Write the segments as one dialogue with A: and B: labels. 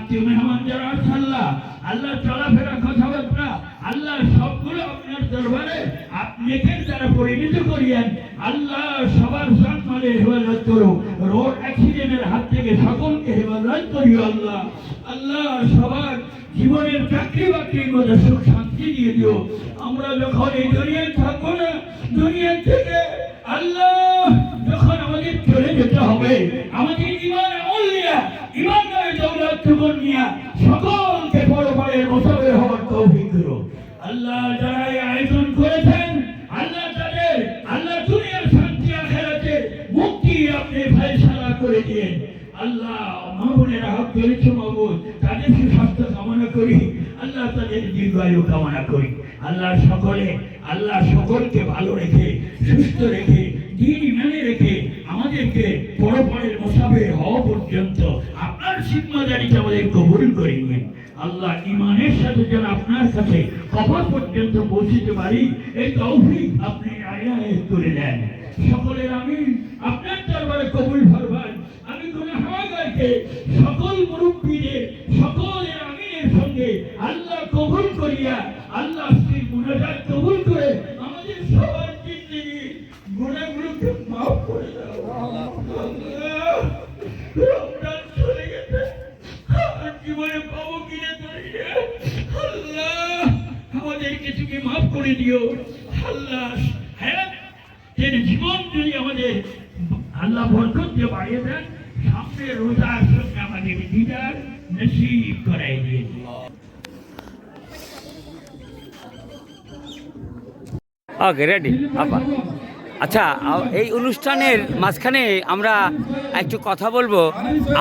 A: আত্মীয় মেহমান যারা আছে আল্লাহ, আল্লাহ চলাফেরা কথাবার্তা আল্লাহ সবগুলো আপনার দরবারে নেকের দ্বারা পরিণত করিয়েন। আল্লাহ সবার জানমালে হেফাজত করো, রোড অ্যাক্সিডেন্টের হাত থেকে সকলকে হেফাজত করিও আল্লাহ। আল্লাহ সবার জীবনের চাকরি বাকরির মধ্যে সুখ শান্তি দিয়ে দিও। আমরা যখন এই দুনিয়ায় থাকবো না, দুনিয়া থেকে আল্লাহ যখন আমাদের চলে যেতে হবে, আমাদের ঈমান আমল নিয়ে ঈমান নয় দৌলত জীবন নিয়ে সকলকে পরপারের মোসাফির হওয়ার তৌফিক করো আল্লাহ। যারা এই আয়োজন করেছেন আল্লাহ তাদের আল্লাহ দুনিয়ার শান্তি আখিরাতে মুক্তি আপনি ফয়সালা করে দিন আল্লাহ। মাহবুবের হক করেছে মাহবুব, তাদের সুস্বাস্থ্য কামনা করি আল্লাহ, তাদের দীর্ঘায়ু কামনা করি আল্লাহ। আল্লাহ সকলকে ভালো রেখে সুস্থ রেখে দিন মেনে রেখে আমাদেরকে পরপরের মোসাফির হওয়া পর্যন্ত আপনার সিম্মাদারিতে আমাদের কবুল করে নিন আল্লাহ। ঈমানের সাথে যেন আপনার কাছে কবর পর্যন্ত পৌঁছতে পারি এই তৌফিক আপনি আয়াত করে দেন সকলের। আমি আপনার দরবারে কবুল ফরমান। আমি গুনাহগারকে সকল মুরব্বীদের সকলের আমিনের সঙ্গে আল্লাহ কবুল করিয়া আল্লাহ আজকের মুনাজাত কবুল করে আমাদের সবার জিন্দেগি গুনাহগুলোকে মাফ করে দাও আল্লাহ। রমজান চলে গেছে, আর জীবনে পাবো কিনা জানি না আল্লাহ, আমাদের কিছুকে মাফ করে দিও আল্লাহ। হ্যাঁ, এর জীবন যদি আমাদের আল্লাহ বরকত দিয়ে বাড়িয়ে দেন, সামনে রোজার সঙ্গে আমাদের দিদার নসিব করাই দিন।
B: ওকে, রেডি আপা। আচ্ছা, এই অনুষ্ঠানের মাঝখানে আমরা একটু কথা বলবো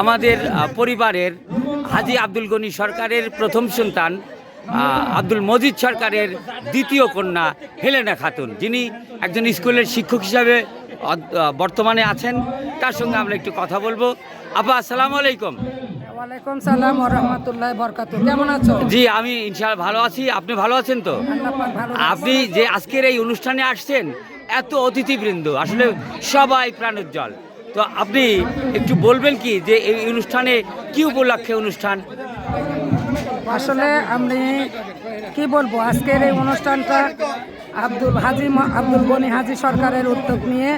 B: আমাদের পরিবারের হাজী আব্দুল গনি সরকারের প্রথম সন্তান আব্দুল মজিদ সরকারের দ্বিতীয় কন্যা হেলেনা খাতুন, যিনি একজন স্কুলের শিক্ষক হিসাবে বর্তমানে আছেন। তার সঙ্গে আমরা একটু কথা বলবো। আপা, আসসালামু আলাইকুম।
C: ওয়ালাইকুম সালাম ওয়া রাহমাতুল্লাহি ওয়া বারাকাতুহু। কেমন আছো?
B: জি, আমি ইনশাআল্লাহ ভালো আছি। আপনি ভালো আছেন তো? আপনি যে আজকের এই অনুষ্ঠানে আসছেন, এত অতিথিবৃন্দ, আসলে সবাই প্রাণোজ্জ্বল। তো আপনি একটু বলবেন কি যে এই অনুষ্ঠানে কি উপলক্ষে অনুষ্ঠান?
C: আসলে আমি কি বলবো, আজকের এই অনুষ্ঠানটা আব্দুল গনি হাজী সরকারের উদ্যোগ নিয়ে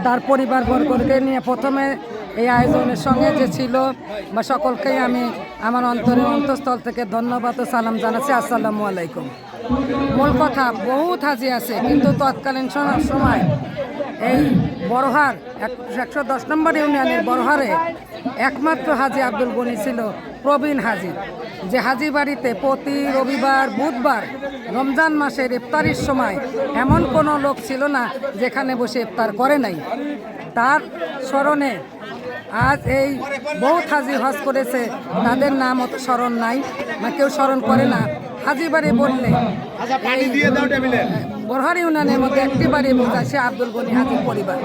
C: তার পরিবারবর্গকে নিয়ে প্রথমে এই আয়োজনের সঙ্গে যে ছিল বা সকলকেই আমি আমার অন্তঃস্থল থেকে ধন্যবাদ ও সালাম জানাচ্ছি। আসসালামু আলাইকুম। মূল কথা, বহুত হাজি আছে, কিন্তু তৎকালীন সময় এই বড়হার 110 নম্বর ইউনিয়নের বড়হারে একমাত্র হাজি আব্দুল গনি ছিল প্রবীণ হাজি, যে হাজি বাড়িতে প্রতি রবিবার বুধবার রমজান মাসের ইফতারির সময় এমন কোনো লোক ছিল না যেখানে বসে ইফতার করে নাই। তার স্মরণে আজ এই বহুত হাজি হজ করেছে, তাদের নাম অত স্মরণ নাই বা কেউ স্মরণ করে না। হাজি বাড়ি বললে বড়হার ইউনিয়নের মধ্যে একটি বাড়ি বোঝায়, সে আব্দুল গনি হাজি পরিবার।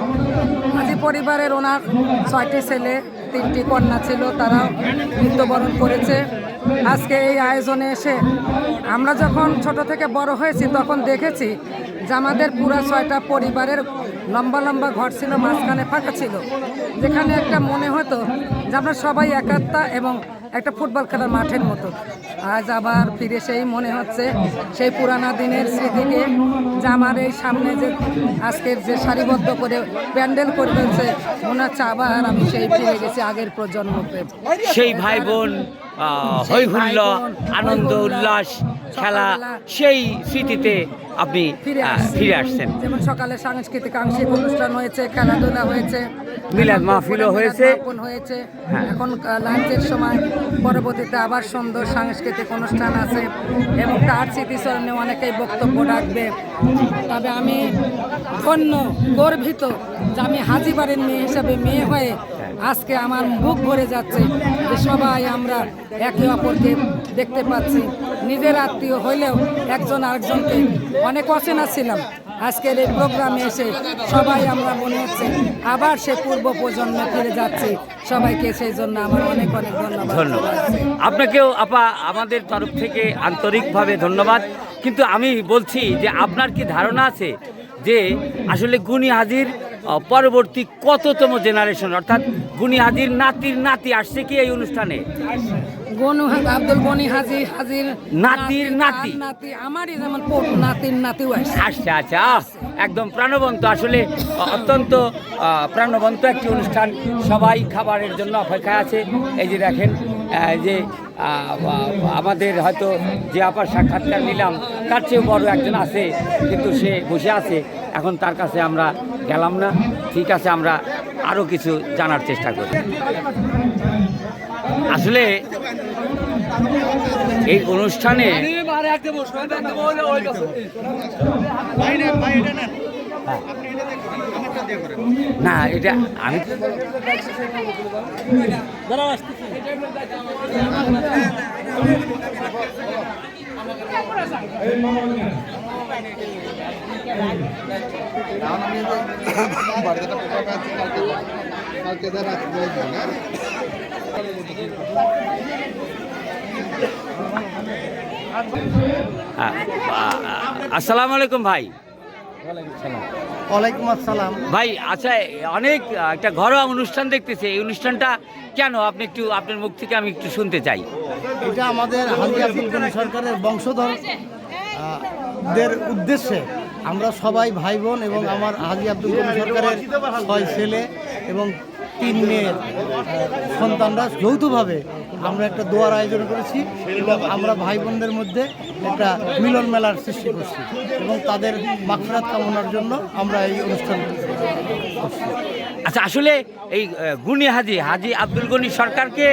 C: হাজি পরিবারের ওনার 6টি ছেলে 3টি কন্যা ছিল, তারাও মৃত্যুবরণ করেছে। আজকে এই আয়োজনে এসে আমরা যখন ছোট থেকে বড় হয়েছি তখন দেখেছি যে আমাদের পুরো 6টা পরিবারের লম্বা লম্বা ঘর ছিল, মাঝখানে ফাঁকা ছিল, যেখানে একটা মনে হতো যে আমরা সবাই একাত্তা এবং একটা ফুটবল খেলার মাঠের মতো। আজ আবার ফিরে সেই মনে হচ্ছে সেই পুরানা দিনের স্মৃতিকে, যে আমার এই সামনে যে আজকের যে সারিবদ্ধ করে প্যান্ডেল করে ফেলছে, মনে হচ্ছে আবার আমি সেই ফিরে গেছি আগের প্রজন্মতে।
B: সেই ভাই বোন হই হুল্লো, আনন্দ উল্লাস, খেলা, সেই স্মৃতিতে আপনি ফিরে আসছেন।
C: যেমন সকালে সাংস্কৃতিক আংশিক অনুষ্ঠান হয়েছে, খেলাধুলা হয়েছে,
B: মিলাদ মাহফিলও হয়েছে।
C: এখন লাঞ্চের সময় পরবর্তীতে আবার সুন্দর সাংস্কৃতিক অনুষ্ঠান আছে এবং তার স্মৃতিস্মরণে অনেকেই বক্তব্য রাখবে। তবে আমি গর্বিত যে আমি হাজি বাড়ির মেয়ে হিসাবে মেয়ে হয়ে আজকে আমার বুক ভরে যাচ্ছে যে সবাই আমরা একে অপরকে দেখতে পাচ্ছি। নিজের আত্মীয় হইলেও একজন আরেকজনকে অনেক অচেনা ছিলাম, আজকের এই প্রোগ্রামে এসে সবাই আমরা মনে হচ্ছে আবার সে পূর্ব প্রজন্মে ফিরে যাচ্ছি। সবাইকে সেই জন্য আমার অনেক অনেক ধন্যবাদ।
B: আপনাকেও আপা আমাদের তরফ থেকে আন্তরিকভাবে ধন্যবাদ। কিন্তু আমি বলছি যে আপনার কি ধারণা আছে যে আসলে গুণী হাজির পরবর্তী কততম জেনারেশন, অর্থাৎ গুণী হাজির নাতির নাতি আসছে কি এই অনুষ্ঠানে?
C: আব্দুল গনি হাজির
B: নাতির নাতি
C: আমারই যেমন নাতির নাতিও
B: আসছে। আচ্ছা, একদম প্রাণবন্ত, আসলে অত্যন্ত প্রাণবন্ত একটি অনুষ্ঠান। সবাই খাবারের জন্য অপেক্ষায় আছে। এই যে দেখেন যে আমাদের হয়তো যে আপার সাক্ষাৎকার নিলাম তার চেয়েও বড় একজন আছে, কিন্তু সে বসে আছে। এখন তার কাছে আমরা গেলাম না। ঠিক আছে, আমরা আরও কিছু জানার চেষ্টা করি। আসলে এই অনুষ্ঠানে না, এটা আমি আসসালামু আলাইকুম ভাই।
D: ওয়ালাইকুম আসসালাম
B: ভাই, আচ্ছা, অনেক একটা ঘরোয়া অনুষ্ঠান দেখতেছি, এই অনুষ্ঠানটা কেন? আপনি একটু আপনার মুখ থেকে আমি একটু শুনতে চাই।
D: এটা আমাদের হাজী আব্দুল গনি সরকারের বংশধর দের উদ্দেশ্যে আমরা সবাই ভাই বোন এবং আমার হাজী আব্দুল গনি সরকারের 6 ছেলে এবং 3 মেয়ের সন্তানরা যৌথভাবে আমরা একটা দোয়ার আয়োজন করেছি এবং আমরা ভাই বোনদের মধ্যে একটা মিলন মেলার সৃষ্টি করছি এবং তাদের মাগফিরাত কামনার জন্য আমরা এই অনুষ্ঠান করছি।
B: আচ্ছা, আসলে এই গুণী হাজী আব্দুল গনি সরকারকে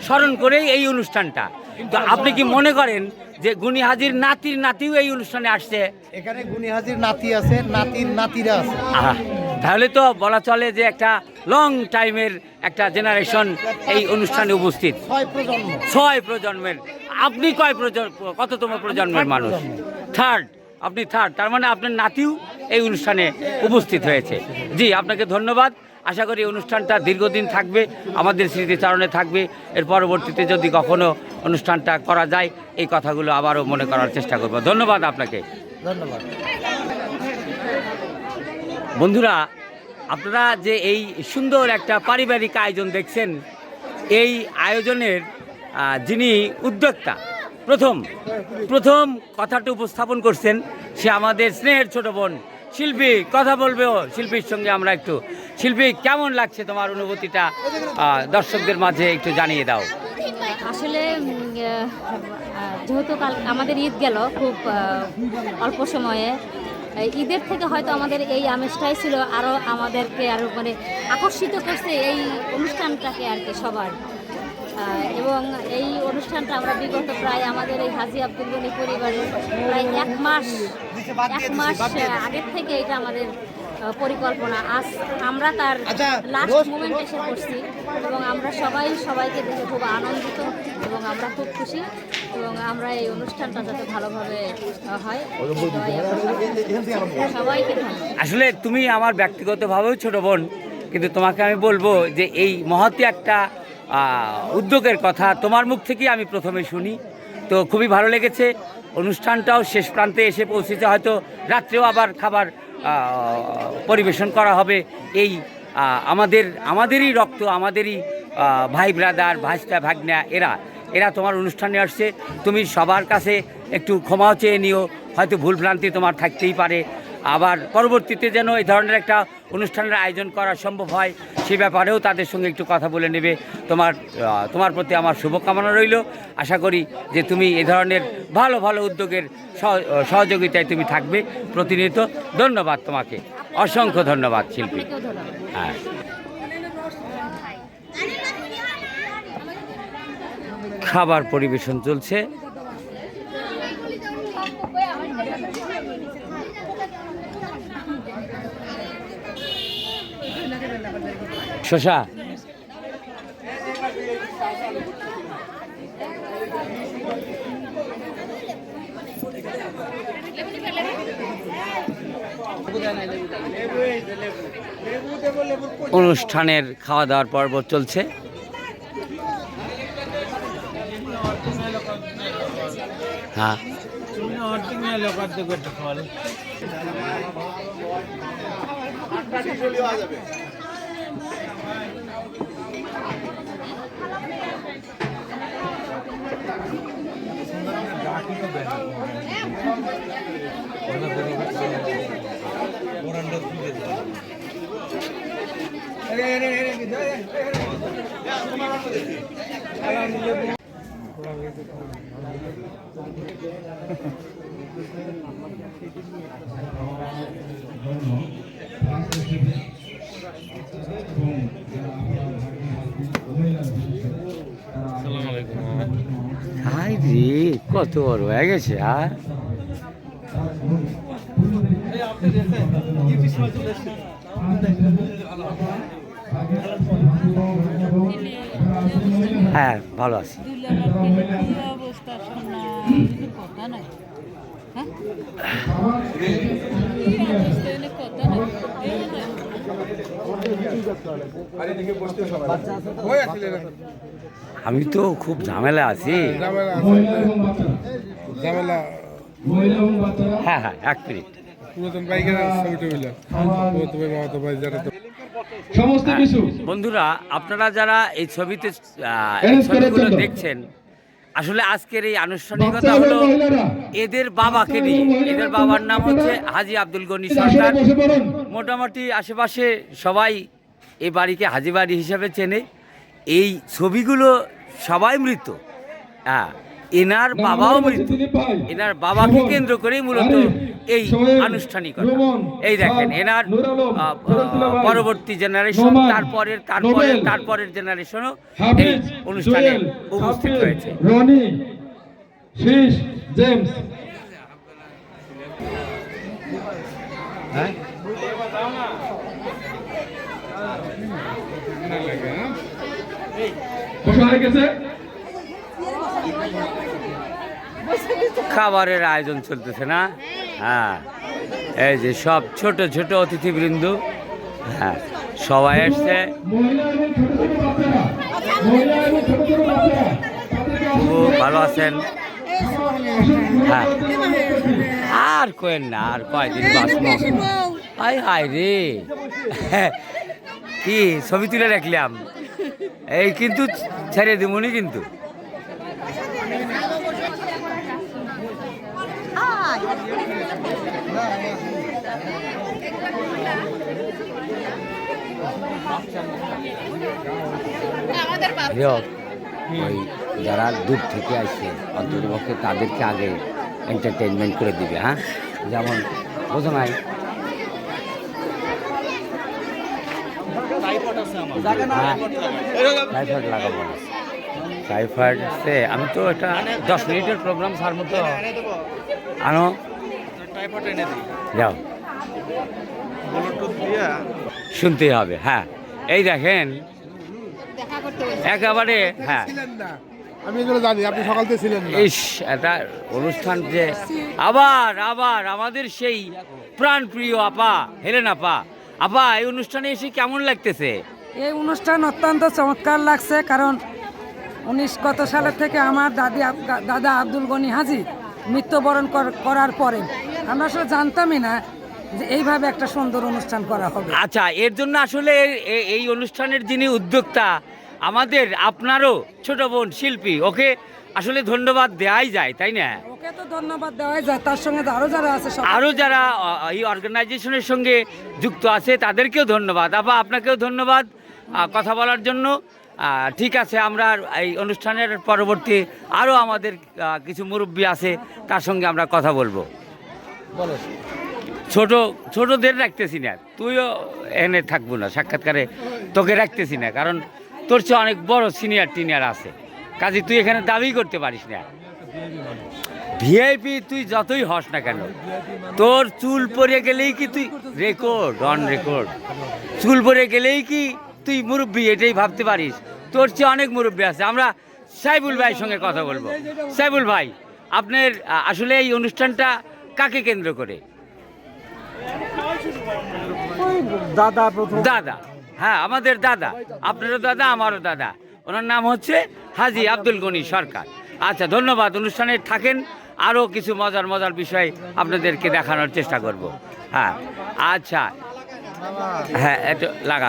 B: স্মরণ করেই এই অনুষ্ঠানটা। তো আপনি কি মনে করেন যে গুণী হাজির নাতির নাতিও এই অনুষ্ঠানে আসছে?
D: এখানে গুণী হাজির নাতি আছে, নাতির নাতিরা আছে।
B: তাহলে তো বলা চলে যে একটা লং টাইমের একটা জেনারেশন এই অনুষ্ঠানে উপস্থিত। 6 প্রজন্মের। আপনি কততম প্রজন্মের মানুষ? থার্ড। আপনি থার্ড, তার মানে আপনার নাতিও এই অনুষ্ঠানে উপস্থিত হয়েছে। জি, আপনাকে ধন্যবাদ। আশা করি অনুষ্ঠানটা দীর্ঘদিন থাকবে, আমাদের স্মৃতিচারণে থাকবে। এর পরবর্তীতে যদি কখনো অনুষ্ঠানটা করা যায়, এই কথাগুলো আবারও মনে করার চেষ্টা করব। ধন্যবাদ আপনাকে।
D: ধন্যবাদ।
B: বন্ধুরা, আপনারা যে এই সুন্দর একটা পারিবারিক আয়োজন দেখছেন, এই আয়োজনের যিনি উদ্যোক্তা, প্রথম কথাটা উপস্থাপন করছেন, সে আমাদের স্নেহের ছোট বোন শিল্পী। কথা বলবেও শিল্পীর সঙ্গে আমরা একটু। শিল্পী, কেমন লাগছে তোমার অনুভূতিটা দর্শকদের মাঝে একটু জানিয়ে দাও।
E: আসলে যেহেতু কাল আমাদের ঈদ গেল খুব অল্প সময়ে, ঈদের থেকে হয়তো আমাদের এই আমেজটাই ছিল আরও আমাদেরকে আরও মানে আকর্ষিত করছে এই অনুষ্ঠানটাকে আর কি সবার। এবং এই অনুষ্ঠানটা আমরা বিগত প্রায় আমাদের এই হাজী আব্দুল গনি পরিবারের প্রায় এক মাস আগের থেকে এটা আমাদের পরিকল্পনা। আজ আমরা তার লাস্ট মোমেন্ট এসে পড়ছি এবং আমরা সবাইকে দেখে খুব আনন্দিত এবং আমরা খুব খুশি এবং আমরা এই অনুষ্ঠানটা যাতে ভালোভাবে হয় সবাইকে ধন্যবাদ।
B: আসলে তুমি আমার ব্যক্তিগতভাবেও ছোট বোন, কিন্তু তোমাকে আমি বলবো যে এই মহতী একটা উদ্যোগের কথা তোমার মুখ থেকেই আমি প্রথমে শুনি। তো খুবই ভালো লেগেছে। অনুষ্ঠানটাও শেষ প্রান্তে এসে পৌঁছেছে, হয়তো রাত্রেও আবার খাবার পরিবেশন করা হবে। এই আমাদেরই রক্ত, আমাদেরই ভাই ব্রাদার, ভাইস্তা ভাগনা, এরা তোমার অনুষ্ঠানে আসছে। তুমি সবার কাছে একটু ক্ষমাও চেয়ে নিও, হয়তো ভুলভ্রান্তি তোমার থাকতেই পারে। আবার পরবর্তীতে যেন এই ধরনের একটা অনুষ্ঠানের আয়োজন করা সম্ভব হয়, সে ব্যাপারেও তাদের সঙ্গে একটু কথা বলে নেবে। তোমার প্রতি আমার শুভকামনা রইল। আশা করি যে তুমি এই ধরনের ভালো ভালো উদ্যোগের সহযোগিতায় তুমি থাকবে প্রতিনিয়ত। ধন্যবাদ তোমাকে, অসংখ্য ধন্যবাদ শিল্পী। হ্যাঁ, খাবার পরিবেশন চলছে। শশা অনুষ্ঠানের খাওয়া দাওয়ার পর্ব চলছে। হ্যাঁ, হাই রে, কত বড় হয়ে গেছে। আর হ্যাঁ, ভালো আছি। আমি তো খুব ঝামেলা আছি। হ্যাঁ হ্যাঁ, 1 মিনিট। বন্ধুরা, আপনারা যারা এই ছবিতে ছবিগুলো দেখছেন, আসলে আজকের এই আনুষ্ঠানিকতা হলো এদের বাবাকে নিয়ে। এদের বাবার নাম হচ্ছে হাজী আব্দুল গনি সরকার। মোটামুটি আশেপাশে সবাই এই বাড়িকে হাজী বাড়ি হিসাবে চেনে। এই ছবিগুলো সবাই মৃত। হ্যাঁ, এনার বাবাও মৃত্যু। এনার বাবাকে কেন্দ্র করেই মূলত এই আনুষ্ঠানিকতা। এই দেখেন, এনার পরবর্তী জেনারেশন, তারপরের জেনারেশনও এই অনুষ্ঠানে উপস্থিত হয়েছে।
F: রনি, শীষ, জেমস। বসা হয়ে গেছে।
B: খাবারের আয়োজন চলতেছে না? হ্যাঁ, এই যে সব ছোট ছোট অতিথিবৃন্দ, হ্যাঁ সবাই এসছে। খুব ভালো আছেন? হ্যাঁ, আর কোয়েন না, আর কয়দিন বাঁচবো। হাই হাই রে, কি ছবি তুলে রাখলাম, এই কিন্তু ছেড়ে দিবনি কিন্তু। ওই যারা দূর থেকে আসে অন্ততপক্ষে তাদেরকে আগে এন্টারটেনমেন্ট করে দিবে। হ্যাঁ, যেমন বোঝো নাই, টাইফয়েড লাগাবো না। টাইফয়েড সে আমি তো এটা 10 মিনিটের প্রোগ্রাম সার মতো আনো, যাও শুনতেই হবে। হ্যাঁ, এই দেখেন একেবারে। হ্যাঁ,
G: আমি এগুলো জানি, আপনি সকাল থেকে ছিলেন না।
B: ইস, একটা অনুষ্ঠান যে আবার আবার আমাদের সেই প্রাণপ্রিয় আপা হেলেন আপা। আপা, এই অনুষ্ঠানে এসে কেমন লাগতেছে?
C: এই অনুষ্ঠান অত্যন্ত চমৎকার লাগছে, কারণ 19 সালের থেকে আমার দাদা আব্দুল গনি হাজী মৃত্যুবরণ করার পরে আমরা আসলে জানতামই না যে এইভাবে একটা সুন্দর অনুষ্ঠান করা হবে।
B: আচ্ছা, এর জন্য আসলে এই অনুষ্ঠানের যিনি উদ্যোক্তা, আমাদের আপনারও ছোট বোন শিল্পী, ওকে আসলে ধন্যবাদ দেওয়াই যায়, তাই না?
C: ওকে তো ধন্যবাদ দেওয়াই যায়, তার সঙ্গে আরও যারা আছে,
B: আরও যারা এই অর্গানাইজেশনের সঙ্গে যুক্ত আছে তাদেরকেও ধন্যবাদ। আপা, আপনাকেও ধন্যবাদ কথা বলার জন্য। ঠিক আছে, আমরা এই অনুষ্ঠানের পরবর্তী আরও আমাদের কিছু মুরব্বী আছে, তার সঙ্গে আমরা কথা বলবো। ছোটদের রাখতেছি না, তুইও এনে থাকবো না সাক্ষাৎকারে, তোকে রাখতেছি না, কারণ তোর চেয়ে অনেক বড় সিনিয়র টিনিয়র আছে, কাজে তুই এখানে দাবি করতে পারিস না। ভিআইপি তুই যতই হস না কেন, তোর চুল পরে গেলেই কি তুই রেকর্ড অন রেকর্ড, চুল পরে গেলেই কি তুই মুরব্বী এটাই ভাবতে পারিস? তোর চেয়ে অনেক মুরব্বী আছে। আমরা সাইবুল ভাইয়ের সঙ্গে কথা বলবো। সাইবুল ভাই, আপনার আসলে এই অনুষ্ঠানটা কাকে কেন্দ্র করে? দাদা, হ্যাঁ আমাদের দাদা, আপনারও দাদা আমারও দাদা, ওনার নাম হচ্ছে হাজী আব্দুল গনি সরকার। আচ্ছা, ধন্যবাদ। অনুষ্ঠানে থাকেন, আরও কিছু মজার মজার বিষয় আপনাদেরকে দেখানোর চেষ্টা করব। হ্যাঁ, আচ্ছা, হ্যাঁ একটু লাগা।